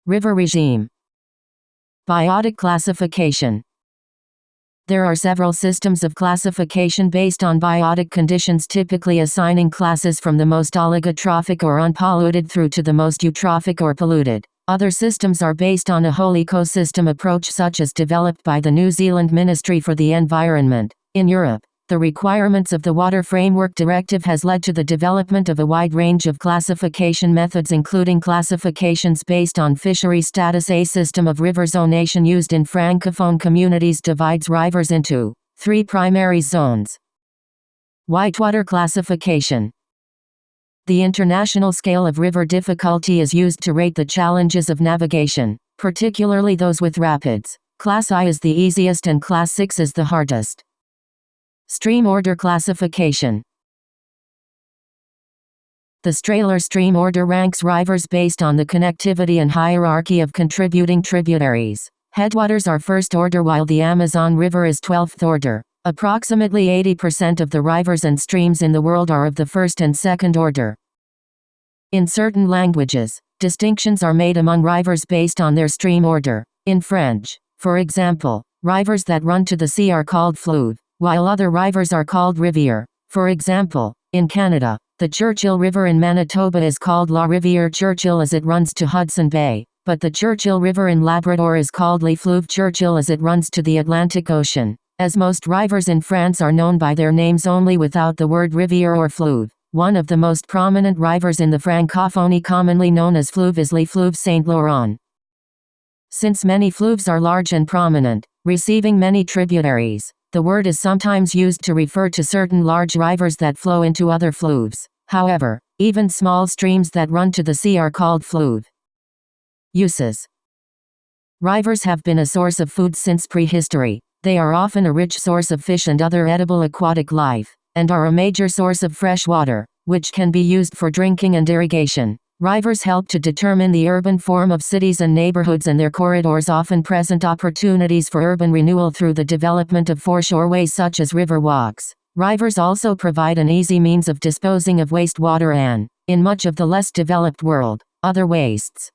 River regime. Biotic classification. There are several systems of classification based on biotic conditions, typically assigning classes from the most oligotrophic or unpolluted through to the most eutrophic or polluted. Other systems are based on a whole ecosystem approach, such as developed by the New Zealand Ministry for the Environment. In Europe, the requirements of the Water Framework Directive has led to the development of a wide range of classification methods, including classifications based on fishery status. A system of river zonation used in francophone communities divides rivers into 3 primary zones. Whitewater classification. The international scale of river difficulty is used to rate the challenges of navigation, particularly those with rapids. Class I is the easiest and Class 6 is the hardest. Stream order classification. The Strahler stream order ranks rivers based on the connectivity and hierarchy of contributing tributaries. Headwaters are first order while the Amazon River is 12th order. Approximately 80% of the rivers and streams in the world are of the first and second order. In certain languages, distinctions are made among rivers based on their stream order. In French, for example, rivers that run to the sea are called fleuve, while other rivers are called rivière. For example, in Canada, the Churchill River in Manitoba is called La Rivière Churchill as it runs to Hudson Bay, but the Churchill River in Labrador is called Le Fleuve Churchill as it runs to the Atlantic Ocean. As most rivers in France are known by their names only without the word rivière or fleuve, one of the most prominent rivers in the Francophonie commonly known as fleuve is Le Fleuve Saint-Laurent. Since many fleuves are large and prominent, receiving many tributaries, the word is sometimes used to refer to certain large rivers that flow into other fleuves. However, even small streams that run to the sea are called fleuve. Uses. Rivers have been a source of food since prehistory. They are often a rich source of fish and other edible aquatic life, and are a major source of fresh water, which can be used for drinking and irrigation. Rivers help to determine the urban form of cities and neighborhoods, and their corridors often present opportunities for urban renewal through the development of foreshoreways such as river walks. Rivers also provide an easy means of disposing of wastewater and, in much of the less developed world, other wastes.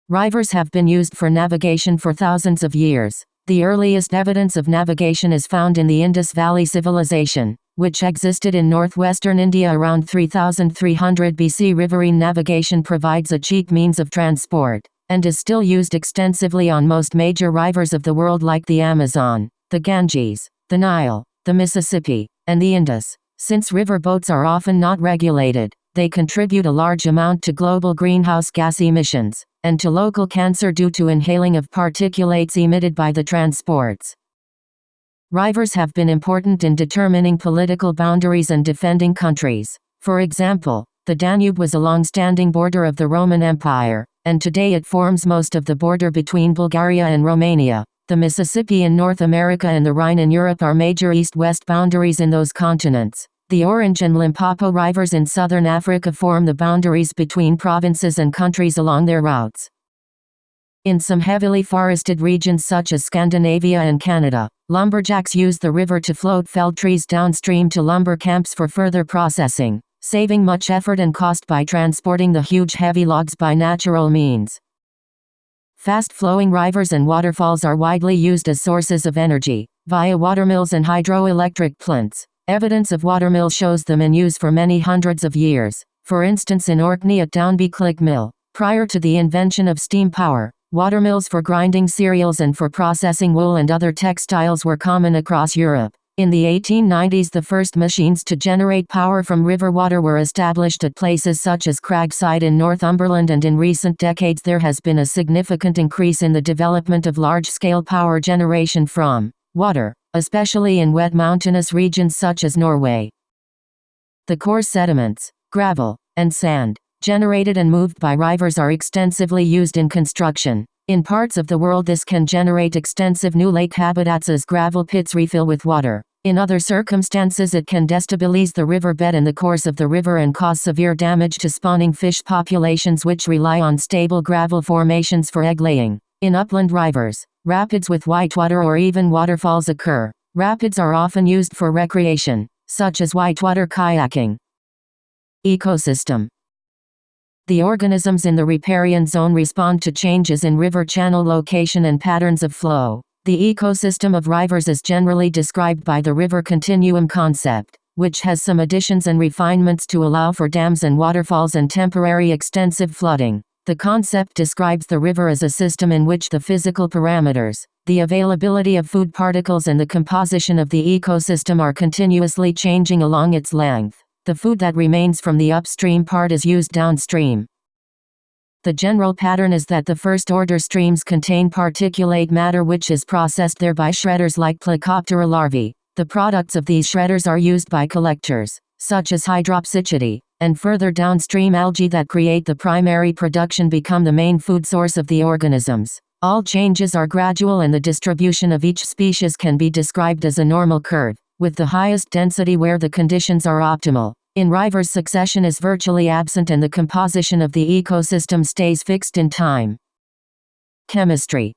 Rivers have been used for navigation for thousands of years. The earliest evidence of navigation is found in the Indus Valley Civilization, which existed in northwestern India around 3300 BC. Riverine navigation provides a cheap means of transport, and is still used extensively on most major rivers of the world like the Amazon, the Ganges, the Nile, the Mississippi, and the Indus. Since river boats are often not regulated, they contribute a large amount to global greenhouse gas emissions, and to local cancer due to inhaling of particulates emitted by the transports. Rivers have been important in determining political boundaries and defending countries. For example, the Danube was a long-standing border of the Roman Empire, and today it forms most of the border between Bulgaria and Romania. The Mississippi in North America and the Rhine in Europe are major east-west boundaries in those continents. The Orange and Limpopo rivers in southern Africa form the boundaries between provinces and countries along their routes. In some heavily forested regions such as Scandinavia and Canada, lumberjacks use the river to float felled trees downstream to lumber camps for further processing, saving much effort and cost by transporting the huge heavy logs by natural means. Fast-flowing rivers and waterfalls are widely used as sources of energy, via watermills and hydroelectric plants. Evidence of watermills shows them in use for many hundreds of years. For instance, in Orkney at Downby Click Mill, prior to the invention of steam power, watermills for grinding cereals and for processing wool and other textiles were common across Europe. In the 1890s, the first machines to generate power from river water were established at places such as Cragside in Northumberland, and in recent decades there has been a significant increase in the development of large-scale power generation from water, especially in wet mountainous regions such as Norway. The coarse sediments, gravel, and sand, generated and moved by rivers are extensively used in construction. In parts of the world this can generate extensive new lake habitats as gravel pits refill with water. In other circumstances it can destabilize the riverbed and the course of the river and cause severe damage to spawning fish populations which rely on stable gravel formations for egg laying. In upland rivers, rapids with whitewater or even waterfalls occur. Rapids are often used for recreation, such as whitewater kayaking. Ecosystem. The organisms in the riparian zone respond to changes in river channel location and patterns of flow. The ecosystem of rivers is generally described by the river continuum concept, which has some additions and refinements to allow for dams and waterfalls and temporary extensive flooding. The concept describes the river as a system in which the physical parameters, the availability of food particles and the composition of the ecosystem are continuously changing along its length. The food that remains from the upstream part is used downstream. The general pattern is that the first-order streams contain particulate matter which is processed there by shredders like Plecoptera larvae. The products of these shredders are used by collectors, such as Hydropsychidae, and further downstream algae that create the primary production become the main food source of the organisms. All changes are gradual and the distribution of each species can be described as a normal curve, with the highest density where the conditions are optimal. In rivers, succession is virtually absent and the composition of the ecosystem stays fixed in time. Chemistry.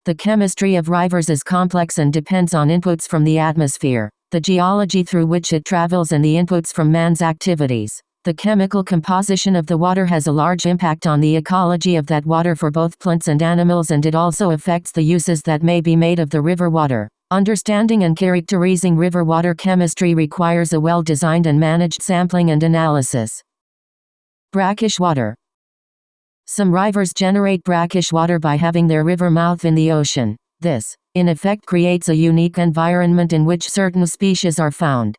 The chemistry of rivers is complex and depends on inputs from the atmosphere, the geology through which it travels and the inputs from man's activities. The chemical composition of the water has a large impact on the ecology of that water for both plants and animals, and it also affects the uses that may be made of the river water. Understanding and characterizing river water chemistry requires a well-designed and managed sampling and analysis. Brackish water. Some rivers generate brackish water by having their river mouth in the ocean. This, in effect, creates a unique environment in which certain species are found.